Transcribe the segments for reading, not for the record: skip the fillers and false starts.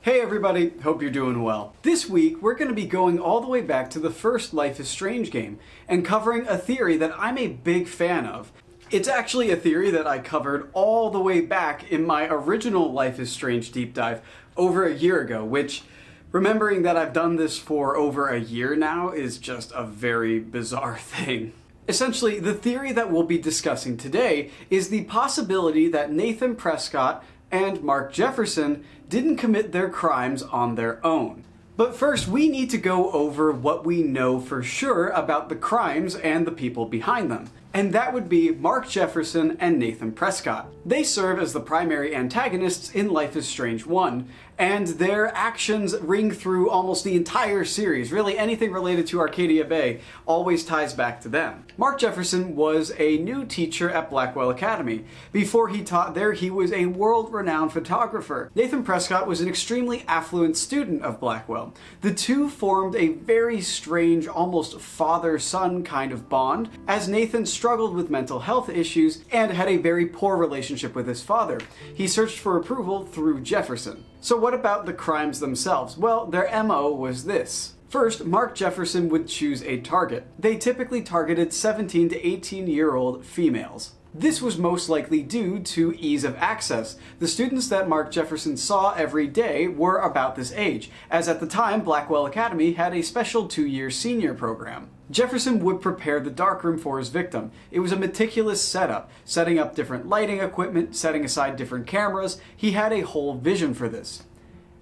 Hey everybody, hope you're doing well. This week we're going to be going all the way back to the first Life is Strange game and covering a theory that I'm a big fan of. It's actually a theory that I covered all the way back in my original Life is Strange deep dive over a year ago, which, remembering that I've done this for over a year now, is just a very bizarre thing. Essentially, the theory that we'll be discussing today is the possibility that Nathan Prescott and Mark Jefferson didn't commit their crimes on their own. But first, we need to go over what we know for sure about the crimes and the people behind them. And that would be Mark Jefferson and Nathan Prescott. They serve as the primary antagonists in Life is Strange 1, and their actions ring through almost the entire series. Really, anything related to Arcadia Bay always ties back to them. Mark Jefferson was a new teacher at Blackwell Academy. Before he taught there, he was a world-renowned photographer. Nathan Prescott was an extremely affluent student of Blackwell. The two formed a very strange, almost father-son kind of bond, as Nathan struggled with mental health issues and had a very poor relationship with his father. He searched for approval through Jefferson. So what about the crimes themselves? Well, their MO was this. First, Mark Jefferson would choose a target. They typically targeted 17 to 18-year-old females. This was most likely due to ease of access. The students that Mark Jefferson saw every day were about this age, as at the time Blackwell Academy had a special 2-year senior program. Jefferson would prepare the darkroom for his victim. It was a meticulous setup, setting up different lighting equipment, setting aside different cameras. He had a whole vision for this.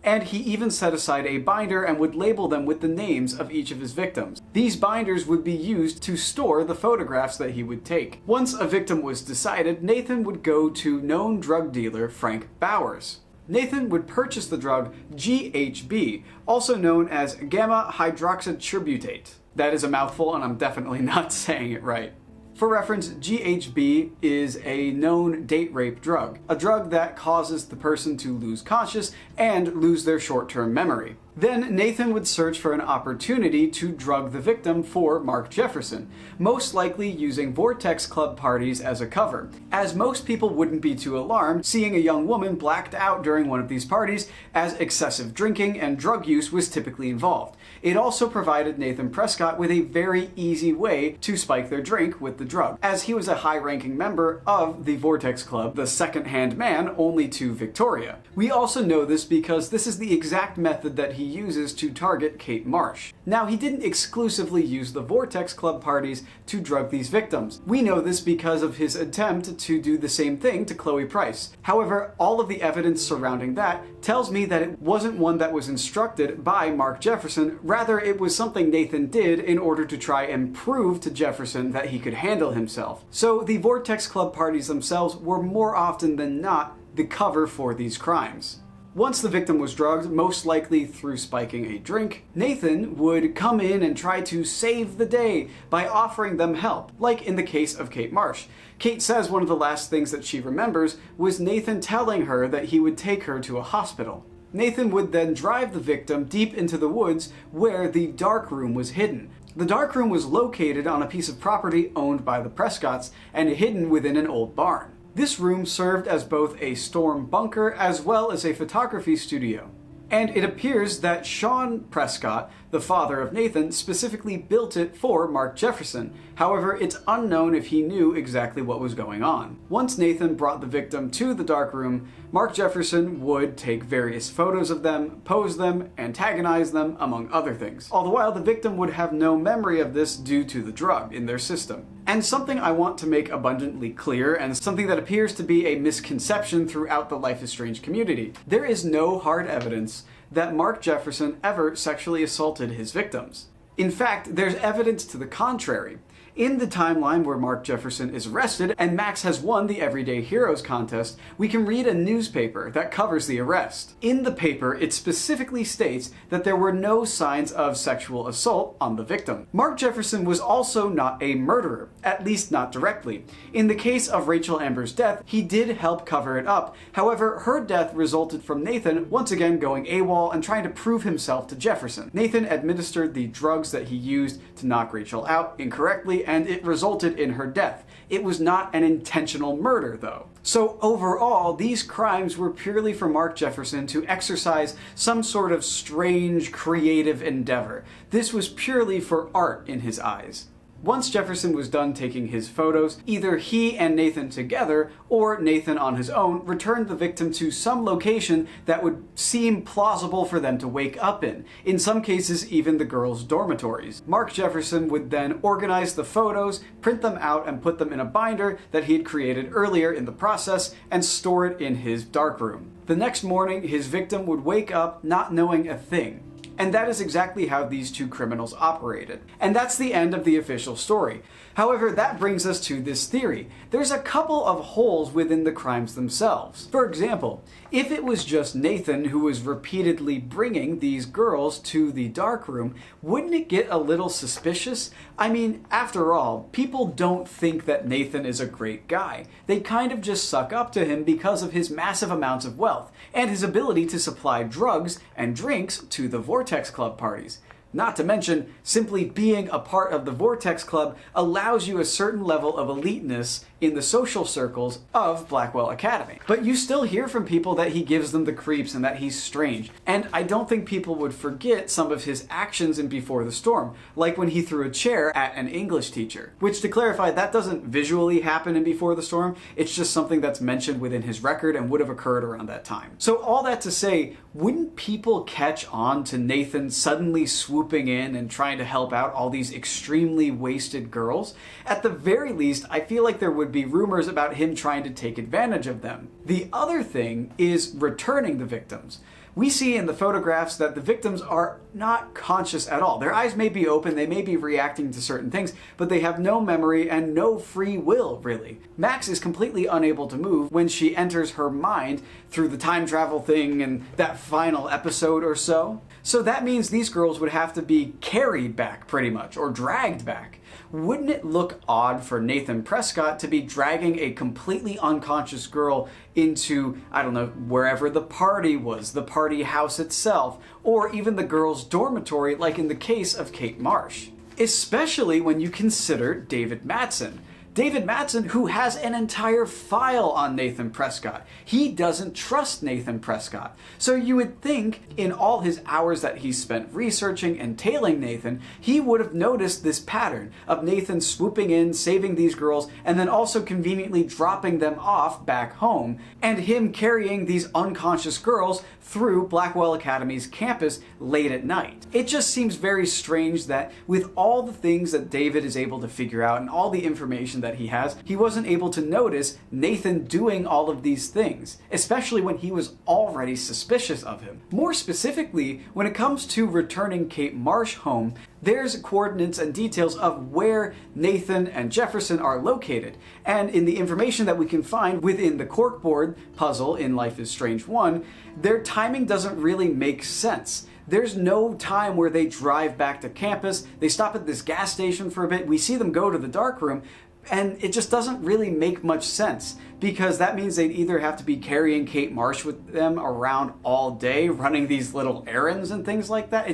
And he even set aside a binder and would label them with the names of each of his victims. These binders would be used to store the photographs that he would take. Once a victim was decided, Nathan would go to known drug dealer Frank Bowers. Nathan would purchase the drug GHB, also known as gamma hydroxytributate. That is a mouthful, and I'm definitely not saying it right. For reference, GHB is a known date rape drug, a drug that causes the person to lose consciousness and lose their short-term memory. Then Nathan would search for an opportunity to drug the victim for Mark Jefferson, most likely using Vortex Club parties as a cover, as most people wouldn't be too alarmed seeing a young woman blacked out during one of these parties, as excessive drinking and drug use was typically involved. It also provided Nathan Prescott with a very easy way to spike their drink with the drug, as he was a high-ranking member of the Vortex Club, the second-hand man only to Victoria. We also know this because this is the exact method that he uses to target Kate Marsh. Now, he didn't exclusively use the Vortex Club parties to drug these victims. We know this because of his attempt to do the same thing to Chloe Price. However, all of the evidence surrounding that tells me that it wasn't one that was instructed by Mark Jefferson. Rather, it was something Nathan did in order to try and prove to Jefferson that he could handle himself. So the Vortex Club parties themselves were more often than not the cover for these crimes. Once the victim was drugged, most likely through spiking a drink, Nathan would come in and try to save the day by offering them help, like in the case of Kate Marsh. Kate says one of the last things that she remembers was Nathan telling her that he would take her to a hospital. Nathan would then drive the victim deep into the woods where the darkroom was hidden. The darkroom was located on a piece of property owned by the Prescotts and hidden within an old barn. This room served as both a storm bunker as well as a photography studio. And it appears that Sean Prescott, the father of Nathan, specifically built it for Mark Jefferson. However, it's unknown if he knew exactly what was going on. Once Nathan brought the victim to the darkroom, Mark Jefferson would take various photos of them, pose them, antagonize them, among other things. All the while, the victim would have no memory of this due to the drug in their system. And something I want to make abundantly clear, and something that appears to be a misconception throughout the Life is Strange community. There is no hard evidence that Mark Jefferson ever sexually assaulted his victims. In fact, there's evidence to the contrary. In the timeline where Mark Jefferson is arrested and Max has won the Everyday Heroes contest, we can read a newspaper that covers the arrest. In the paper, it specifically states that there were no signs of sexual assault on the victim. Mark Jefferson was also not a murderer, at least not directly. In the case of Rachel Amber's death, he did help cover it up. However, her death resulted from Nathan once again going AWOL and trying to prove himself to Jefferson. Nathan administered the drugs that he used to knock Rachel out incorrectly and it resulted in her death. It was not an intentional murder, though. So overall, these crimes were purely for Mark Jefferson to exercise some sort of strange, creative endeavor. This was purely for art in his eyes. Once Jefferson was done taking his photos, either he and Nathan together, or Nathan on his own, returned the victim to some location that would seem plausible for them to wake up in some cases even the girls' dormitories. Mark Jefferson would then organize the photos, print them out, and put them in a binder that he had created earlier in the process, and store it in his darkroom. The next morning, his victim would wake up not knowing a thing. And that is exactly how these two criminals operated. And that's the end of the official story. However, that brings us to this theory. There's a couple of holes within the crimes themselves. For example, if it was just Nathan who was repeatedly bringing these girls to the darkroom, wouldn't it get a little suspicious? I mean, after all, people don't think that Nathan is a great guy. They kind of just suck up to him because of his massive amounts of wealth and his ability to supply drugs and drinks to the Vortex Club parties. Not to mention, simply being a part of the Vortex Club allows you a certain level of eliteness in the social circles of Blackwell Academy. But you still hear from people that he gives them the creeps and that he's strange. And I don't think people would forget some of his actions in Before the Storm, like when he threw a chair at an English teacher. Which, to clarify, that doesn't visually happen in Before the Storm, it's just something that's mentioned within his record and would have occurred around that time. So all that to say, wouldn't people catch on to Nathan suddenly swooping in and trying to help out all these extremely wasted girls? At the very least, I feel like there would be rumors about him trying to take advantage of them. The other thing is returning the victims. We see in the photographs that the victims are not conscious at all. Their eyes may be open, they may be reacting to certain things, but they have no memory and no free will, really. Max is completely unable to move when she enters her mind through the time travel thing and that final episode or so. So that means these girls would have to be carried back, pretty much, or dragged back. Wouldn't it look odd for Nathan Prescott to be dragging a completely unconscious girl into, I don't know, wherever the party was, the party house itself, or even the girls' dormitory, like in the case of Kate Marsh? Especially when you consider David Mattson. David Mattson, who has an entire file on Nathan Prescott. He doesn't trust Nathan Prescott. So you would think, in all his hours that he spent researching and tailing Nathan, he would have noticed this pattern of Nathan swooping in, saving these girls, and then also conveniently dropping them off back home, and him carrying these unconscious girls through Blackwell Academy's campus late at night. It just seems very strange that with all the things that David is able to figure out and all the information that he has, he wasn't able to notice Nathan doing all of these things, especially when he was already suspicious of him. More specifically, when it comes to returning Kate Marsh home, there's coordinates and details of where Nathan and Jefferson are located. And in the information that we can find within the corkboard puzzle in Life is Strange 1, their timing doesn't really make sense. There's no time where they drive back to campus, they stop at this gas station for a bit, we see them go to the darkroom, and it just doesn't really make much sense, because that means they'd either have to be carrying Kate Marsh with them around all day, running these little errands and things like that.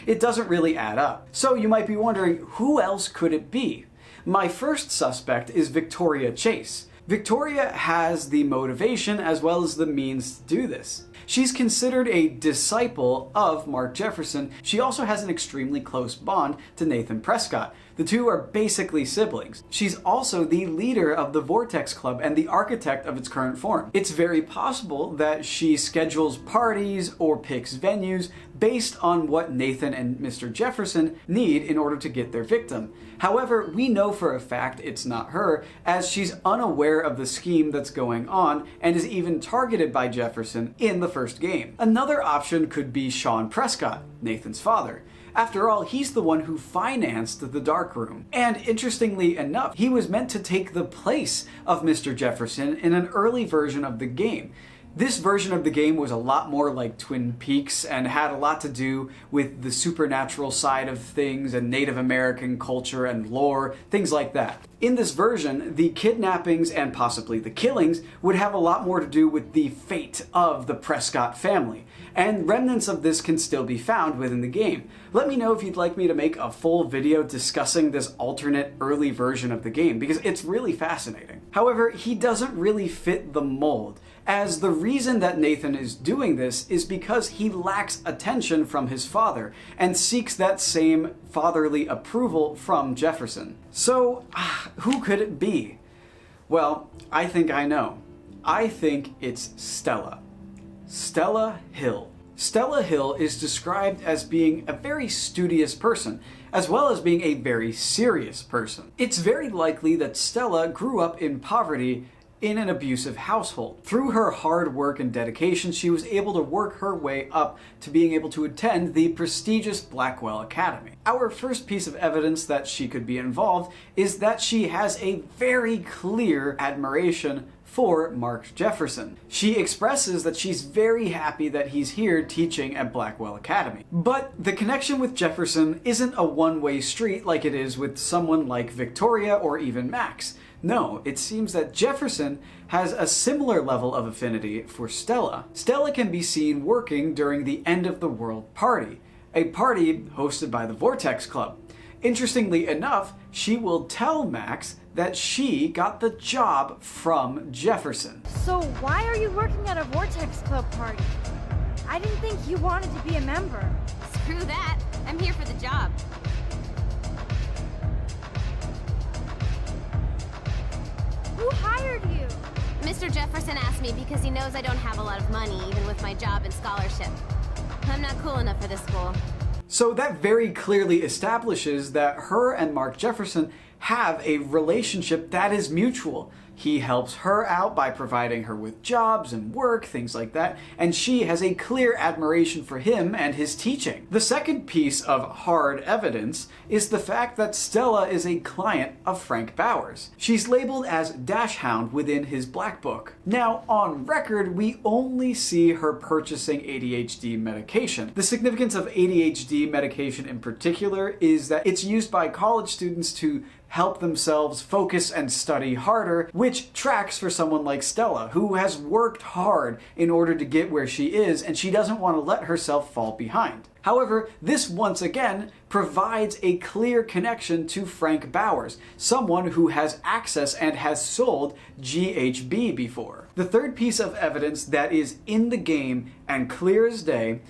It doesn't really add up. So you might be wondering, who else could it be? My first suspect is Victoria Chase. Victoria has the motivation as well as the means to do this. She's considered a disciple of Mark Jefferson. She also has an extremely close bond to Nathan Prescott. The two are basically siblings. She's also the leader of the Vortex Club and the architect of its current form. It's very possible that she schedules parties or picks venues based on what Nathan and Mr. Jefferson need in order to get their victim. However, we know for a fact it's not her, as she's unaware of the scheme that's going on and is even targeted by Jefferson in the first game. Another option could be Sean Prescott, Nathan's father. After all, he's the one who financed the darkroom. And interestingly enough, he was meant to take the place of Mr. Jefferson in an early version of the game. This version of the game was a lot more like Twin Peaks and had a lot to do with the supernatural side of things and Native American culture and lore, things like that. In this version, the kidnappings and possibly the killings would have a lot more to do with the fate of the Prescott family, and remnants of this can still be found within the game. Let me know if you'd like me to make a full video discussing this alternate early version of the game, because it's really fascinating. However, he doesn't really fit the mold, as the reason that Nathan is doing this is because he lacks attention from his father and seeks that same fatherly approval from Jefferson. So, who could it be? Well, I think I know. I think it's Stella. Stella Hill. Stella Hill is described as being a very studious person, as well as being a very serious person. It's very likely that Stella grew up in poverty in an abusive household. Through her hard work and dedication, she was able to work her way up to being able to attend the prestigious Blackwell Academy. Our first piece of evidence that she could be involved is that she has a very clear admiration for Mark Jefferson. She expresses that she's very happy that he's here teaching at Blackwell Academy. But the connection with Jefferson isn't a one-way street like it is with someone like Victoria or even Max. No, it seems that Jefferson has a similar level of affinity for Stella. Stella can be seen working during the End of the World party, a party hosted by the Vortex Club. Interestingly enough, she will tell Max that she got the job from Jefferson. So why are you working at a Vortex Club party? I didn't think you wanted to be a member. Screw that. I'm here for the job. Who hired you? Mr. Jefferson asked me because he knows I don't have a lot of money, even with my job and scholarship. I'm not cool enough for this school. So that very clearly establishes that her and Mark Jefferson have a relationship that is mutual. He helps her out by providing her with jobs and work, things like that, and she has a clear admiration for him and his teaching. The second piece of hard evidence is the fact that Stella is a client of Frank Bowers. She's labeled as Dash Hound within his Black Book. Now, on record, we only see her purchasing ADHD medication. The significance of ADHD medication in particular is that it's used by college students to help themselves focus and study harder, which tracks for someone like Stella, who has worked hard in order to get where she is, and she doesn't want to let herself fall behind. However, this once again provides a clear connection to Frank Bowers, someone who has access and has sold GHB before. The third piece of evidence that is in the game and clear as day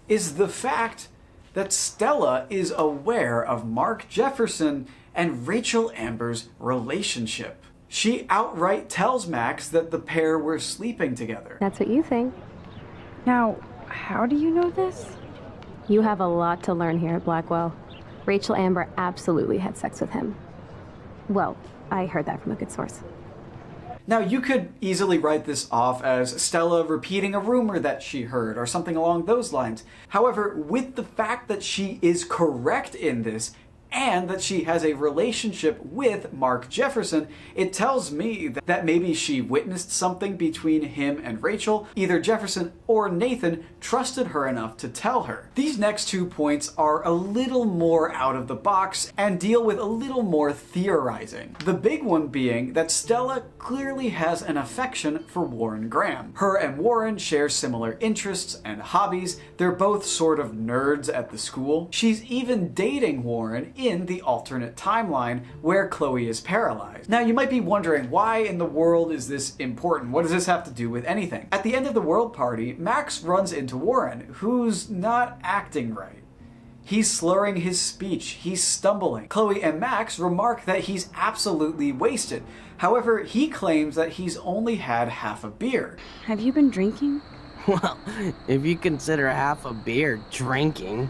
is the fact that Stella is aware of Mark Jefferson and Rachel Amber's relationship. She outright tells Max that the pair were sleeping together. That's what you think. Now, how do you know this? You have a lot to learn here at Blackwell. Rachel Amber absolutely had sex with him. Well, I heard that from a good source. Now, you could easily write this off as Stella repeating a rumor that she heard or something along those lines. However, with the fact that she is correct in this, and that she has a relationship with Mark Jefferson, it tells me that maybe she witnessed something between him and Rachel. Either Jefferson or Nathan trusted her enough to tell her. These next 2 points are a little more out of the box and deal with a little more theorizing. The big one being that Stella clearly has an affection for Warren Graham. Her and Warren share similar interests and hobbies. They're both sort of nerds at the school. She's even dating Warren in the alternate timeline where Chloe is paralyzed. Now, you might be wondering, why in the world is this important? What does this have to do with anything? At the end of the world party, Max runs into Warren, who's not acting right. He's slurring his speech, he's stumbling. Chloe and Max remark that he's absolutely wasted. However, he claims that he's only had half a beer. Have you been drinking? Well, if you consider half a beer drinking.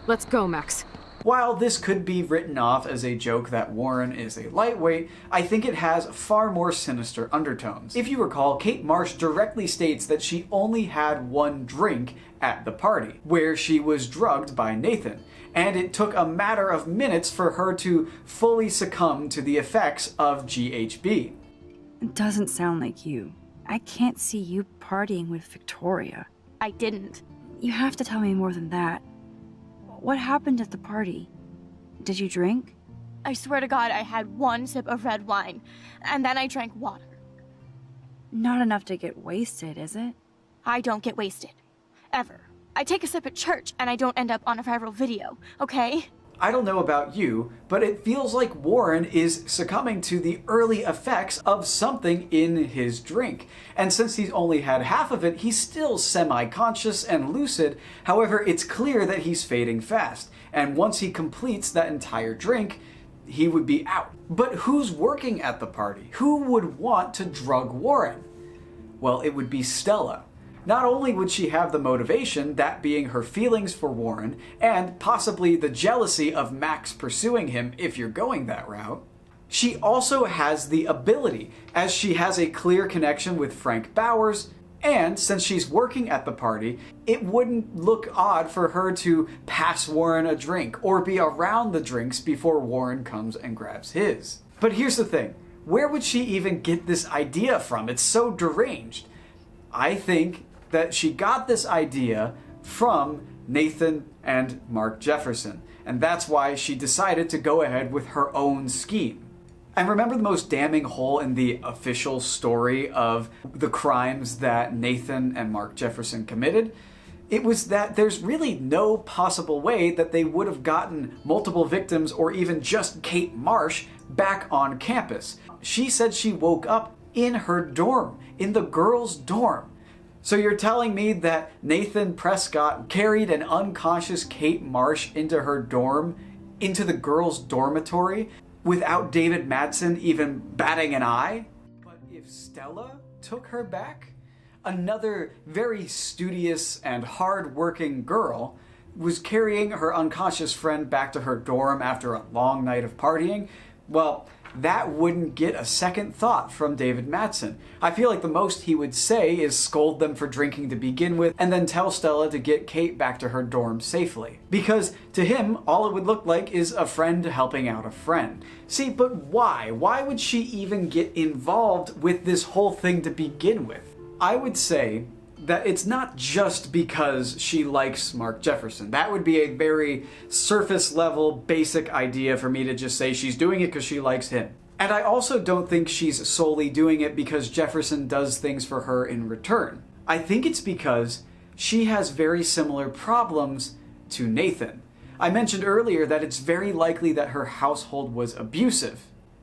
Let's go, Max. While this could be written off as a joke that Warren is a lightweight, I think it has far more sinister undertones. If you recall, Kate Marsh directly states that she only had one drink at the party, where she was drugged by Nathan, and it took a matter of minutes for her to fully succumb to the effects of GHB. It doesn't sound like you. I can't see you partying with Victoria. I didn't. You have to tell me more than that. What happened at the party? Did you drink? I swear to God, I had one sip of red wine, and then I drank water. Not enough to get wasted, is it? I don't get wasted. Ever. I take a sip at church, and I don't end up on a viral video, okay? I don't know about you, but it feels like Warren is succumbing to the early effects of something in his drink. And since he's only had half of it, he's still semi-conscious and lucid. However, it's clear that he's fading fast. And once he completes that entire drink, he would be out. But who's working at the party? Who would want to drug Warren? Well, it would be Stella. Not only would she have the motivation, that being her feelings for Warren, and possibly the jealousy of Max pursuing him if you're going that route, she also has the ability, as she has a clear connection with Frank Bowers, and since she's working at the party, it wouldn't look odd for her to pass Warren a drink or be around the drinks before Warren comes and grabs his. But here's the thing, where would she even get this idea from? It's so deranged. I think that she got this idea from Nathan and Mark Jefferson, and that's why she decided to go ahead with her own scheme. And remember the most damning hole in the official story of the crimes that Nathan and Mark Jefferson committed? It was that there's really no possible way that they would have gotten multiple victims or even just Kate Marsh back on campus. She said she woke up in her dorm, in the girls' dorm. So you're telling me that Nathan Prescott carried an unconscious Kate Marsh into her dorm, into the girls' dormitory, without David Madsen even batting an eye? But if Stella took her back, another very studious and hard-working girl was carrying her unconscious friend back to her dorm after a long night of partying, well, that wouldn't get a second thought from David Madsen. I feel like the most he would say is scold them for drinking to begin with and then tell Stella to get Kate back to her dorm safely. Because to him, all it would look like is a friend helping out a friend. See, but why? Why would she even get involved with this whole thing to begin with? I would say that it's not just because she likes Mark Jefferson. That would be a very surface level, basic idea for me to just say she's doing it because she likes him. And I also don't think she's solely doing it because Jefferson does things for her in return. I think it's because she has very similar problems to Nathan. I mentioned earlier that it's very likely that her household was abusive.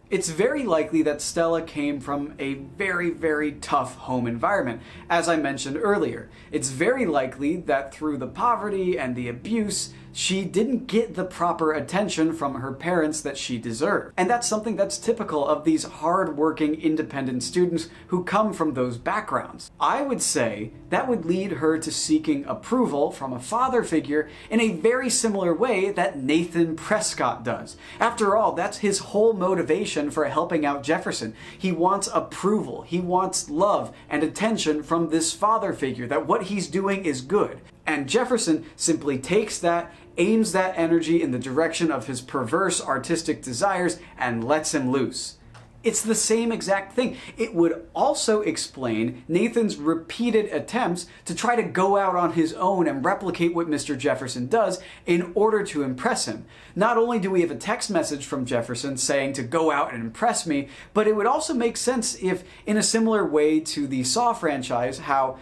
It's very likely that Stella came from a very, very tough home environment, as I mentioned earlier. It's very likely that through the poverty and the abuse, she didn't get the proper attention from her parents that she deserved. And that's something that's typical of these hard-working, independent students who come from those backgrounds. I would say that would lead her to seeking approval from a father figure in a very similar way that Nathan Prescott does. After all, that's his whole motivation for helping out Jefferson. He wants approval, he wants love and attention from this father figure, that what he's doing is good. And Jefferson simply takes that, aims that energy in the direction of his perverse artistic desires, and lets him loose. It's the same exact thing. It would also explain Nathan's repeated attempts to try to go out on his own and replicate what Mr. Jefferson does in order to impress him. Not only do we have a text message from Jefferson saying to go out and impress me, but it would also make sense if, in a similar way to the Saw franchise, how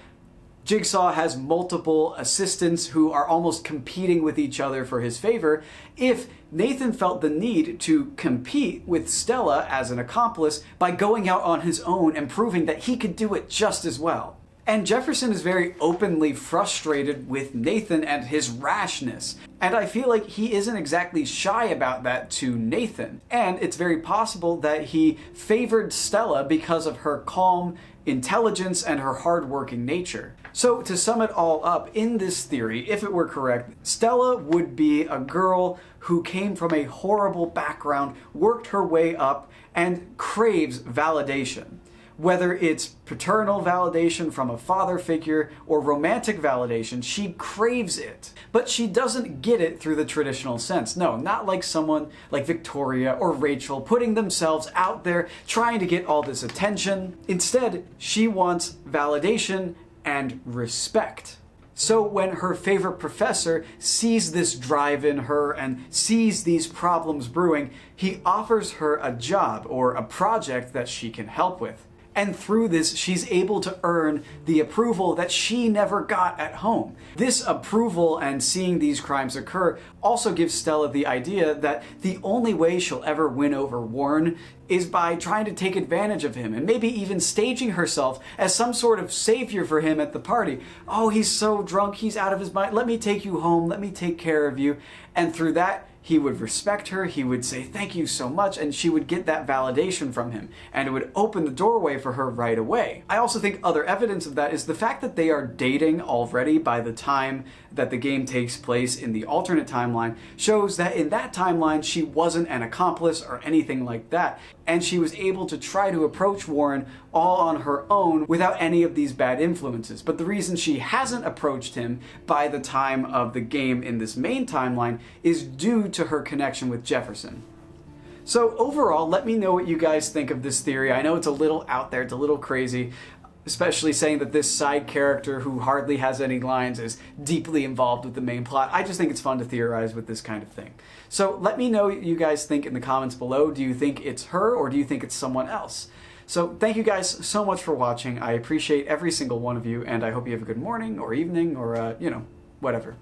Jigsaw has multiple assistants who are almost competing with each other for his favor. If Nathan felt the need to compete with Stella as an accomplice by going out on his own and proving that he could do it just as well. And Jefferson is very openly frustrated with Nathan and his rashness. And I feel like he isn't exactly shy about that to Nathan. And it's very possible that he favored Stella because of her calm intelligence and her hardworking nature. So to sum it all up, in this theory, if it were correct, Stella would be a girl who came from a horrible background, worked her way up, and craves validation. Whether it's paternal validation from a father figure or romantic validation, she craves it. But she doesn't get it through the traditional sense. No, not like someone like Victoria or Rachel putting themselves out there trying to get all this attention. Instead, she wants validation and respect. So when her favorite professor sees this drive in her and sees these problems brewing, he offers her a job or a project that she can help with. And through this, she's able to earn the approval that she never got at home. This approval and seeing these crimes occur also gives Stella the idea that the only way she'll ever win over Warren is by trying to take advantage of him and maybe even staging herself as some sort of savior for him at the party. Oh, he's so drunk, he's out of his mind, let me take you home, let me take care of you. And through that, he would respect her, he would say thank you so much, and she would get that validation from him, and it would open the doorway for her right away. I also think other evidence of that is the fact that they are dating already by the time that the game takes place in the alternate timeline shows that in that timeline she wasn't an accomplice or anything like that, and she was able to try to approach Warren all on her own without any of these bad influences. But the reason she hasn't approached him by the time of the game in this main timeline is due to her connection with Jefferson. So overall, let me know what you guys think of this theory. I know it's a little out there, it's a little crazy, especially saying that this side character who hardly has any lines is deeply involved with the main plot. I just think it's fun to theorize with this kind of thing. So let me know what you guys think in the comments below. Do you think it's her or do you think it's someone else? So thank you guys so much for watching. I appreciate every single one of you, and I hope you have a good morning or evening or, whatever.